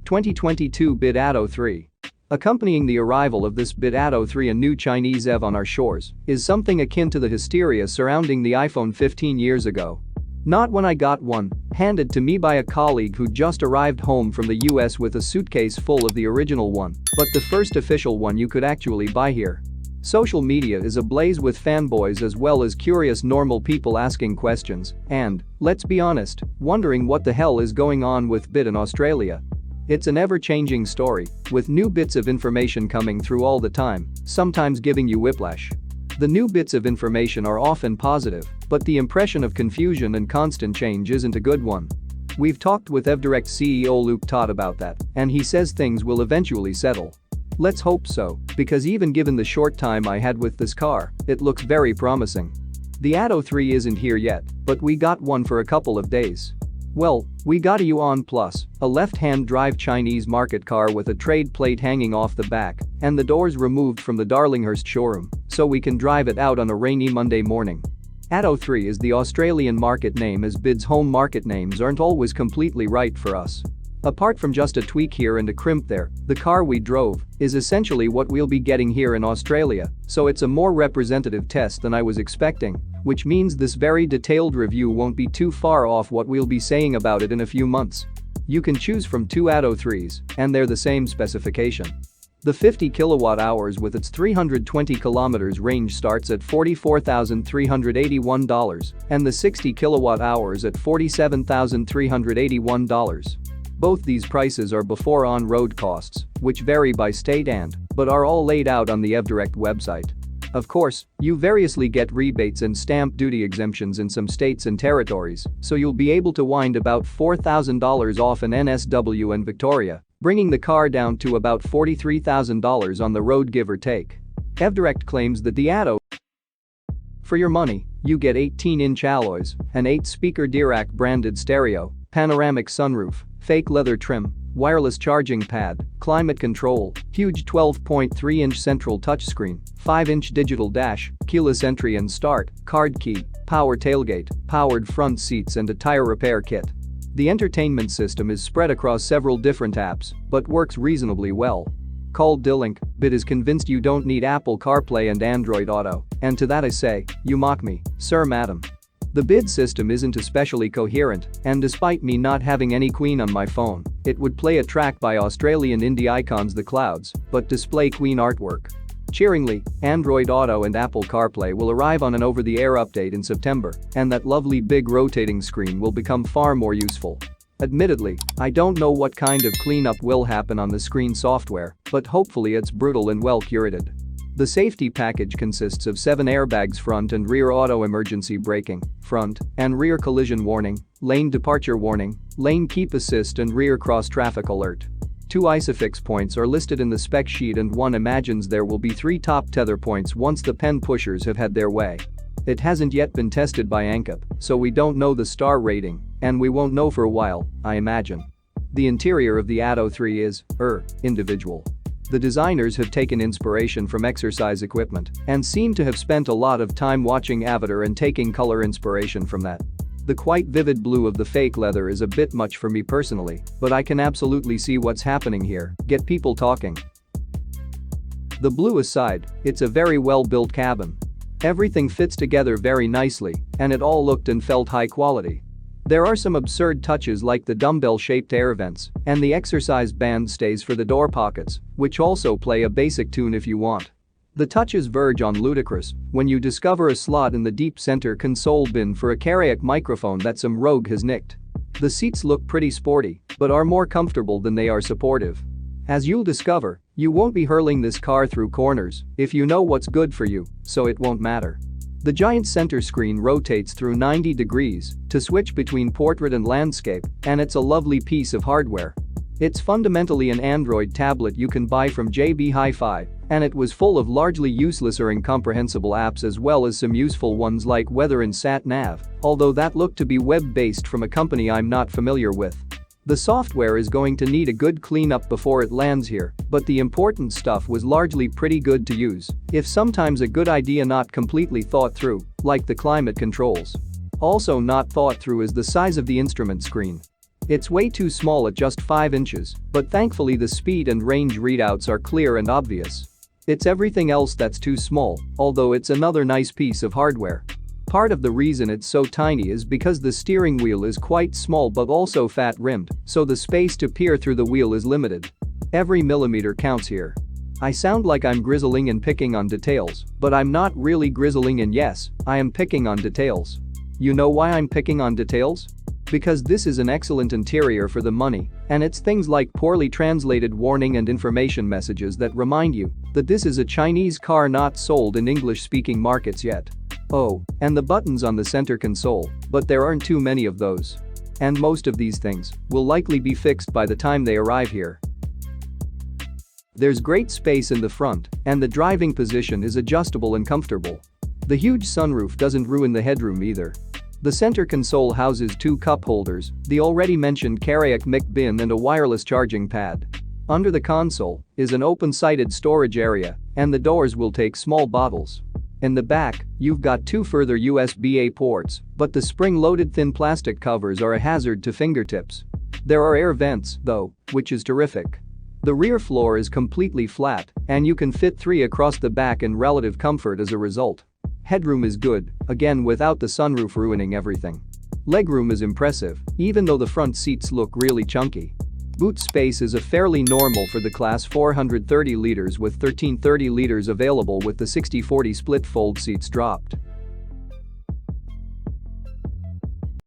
2022 BYD Atto 3. Accompanying the arrival of this BYD Atto 3, a new Chinese EV on our shores, is something akin to the hysteria surrounding the iPhone 15 years ago. Not when I got one, handed to me by a colleague who just arrived home from the US with a suitcase full of the original one, but the first official one you could actually buy here. Social media is ablaze with fanboys as well as curious normal people asking questions and, let's be honest, wondering what the hell is going on with BYD in Australia. It's an ever-changing story, with new bits of information coming through all the time, sometimes giving you whiplash. The new bits of information are often positive, but the impression of confusion and constant change isn't a good one. We've talked with EVDirect CEO Todd about that, and he says things will eventually settle. Let's hope so, because even given the short time I had with this car, it looks very promising. The Atto 3 isn't here yet, but we got one for a couple of days. Well, we got a Yuan Plus, a left-hand drive Chinese market car with a trade plate hanging off the back and the doors removed from the Darlinghurst showroom, so we can drive it out on a rainy Monday morning. Atto 3 is the Australian market name, as BYD's home market names aren't always completely right for us. Apart from just a tweak here and a crimp there, the car we drove is essentially what we'll be getting here in Australia, so it's a more representative test than I was expecting, which means this very detailed review won't be too far off what we'll be saying about it in a few months. You can choose from two Atto 3s, and they're the same specification. The 50 kilowatt-hours with its 320 kilometers range starts at $44,381, and the 60 kilowatt-hours at $47,381. Both these prices are before on-road costs, which vary by state but are all laid out on the EVDirect website. Of course, you variously get rebates and stamp duty exemptions in some states and territories, so you'll be able to wind about $4,000 off in NSW and Victoria, bringing the car down to about $43,000 on the road, give or take. EVDirect claims that the Atto, for your money, you get 18-inch alloys, an 8-speaker Dirac branded stereo, panoramic sunroof, fake leather trim, wireless charging pad, climate control, huge 12.3-inch central touchscreen, 5-inch digital dash, keyless entry and start, card key, power tailgate, powered front seats and a tire repair kit. The entertainment system is spread across several different apps, but works reasonably well. Called D-Link, BYD is convinced you don't need Apple CarPlay and Android Auto, and to that I say, you mock me, sir, madam. The BYD system isn't especially coherent, and despite me not having any Queen on my phone, it would play a track by Australian indie icons The Clouds, but display Queen artwork. Cheeringly, Android Auto and Apple CarPlay will arrive on an over-the-air update in September, and that lovely big rotating screen will become far more useful. Admittedly, I don't know what kind of cleanup will happen on the screen software, but hopefully it's brutal and well curated. The safety package consists of 7 airbags, front and rear auto emergency braking, front and rear collision warning, lane departure warning, lane keep assist and rear cross traffic alert. 2 ISOFIX points are listed in the spec sheet, and one imagines there will be 3 top tether points once the pen pushers have had their way. It hasn't yet been tested by ANCAP, so we don't know the star rating, and we won't know for a while, I imagine. The interior of the Atto 3 is, individual. The designers have taken inspiration from exercise equipment and seem to have spent a lot of time watching Avatar and taking color inspiration from that. The quite vivid blue of the fake leather is a bit much for me personally, but I can absolutely see what's happening here, get people talking. The blue aside, it's a very well-built cabin. Everything fits together very nicely, and it all looked and felt high quality. There are some absurd touches like the dumbbell-shaped air vents and the exercise band stays for the door pockets, which also play a basic tune if you want. The touches verge on ludicrous when you discover a slot in the deep center console bin for a karaoke microphone that some rogue has nicked. The seats look pretty sporty, but are more comfortable than they are supportive. As you'll discover, you won't be hurling this car through corners if you know what's good for you, so it won't matter. The giant center screen rotates through 90 degrees to switch between portrait and landscape, and it's a lovely piece of hardware. It's fundamentally an Android tablet you can buy from JB Hi-Fi, and it was full of largely useless or incomprehensible apps as well as some useful ones like weather and sat-nav, although that looked to be web-based from a company I'm not familiar with. The software is going to need a good cleanup before it lands here, but the important stuff was largely pretty good to use, if sometimes a good idea not completely thought through, like the climate controls. Also not thought through is the size of the instrument screen. It's way too small at just 5 inches, but thankfully the speed and range readouts are clear and obvious. It's everything else that's too small, although it's another nice piece of hardware. Part of the reason it's so tiny is because the steering wheel is quite small but also fat-rimmed, so the space to peer through the wheel is limited. Every millimeter counts here. I sound like I'm grizzling and picking on details, but I'm not really grizzling, and yes, I am picking on details. You know why I'm picking on details? Because this is an excellent interior for the money, and it's things like poorly translated warning and information messages that remind you that this is a Chinese car not sold in English-speaking markets yet. Oh, and the buttons on the center console, but there aren't too many of those. And most of these things will likely be fixed by the time they arrive here. There's great space in the front, and the driving position is adjustable and comfortable. The huge sunroof doesn't ruin the headroom either. The center console houses 2 cup holders, the already mentioned Karayak mic bin, and a wireless charging pad. Under the console is an open-sided storage area, and the doors will take small bottles. In the back, you've got 2 further USB-A ports, but the spring-loaded thin plastic covers are a hazard to fingertips. There are air vents, though, which is terrific. The rear floor is completely flat, and you can fit 3 across the back in relative comfort as a result. Headroom is good, again without the sunroof ruining everything. Legroom is impressive, even though the front seats look really chunky. Boot space is a fairly normal for the class, 430 liters with 1330 liters available with the 60/40 split fold seats dropped.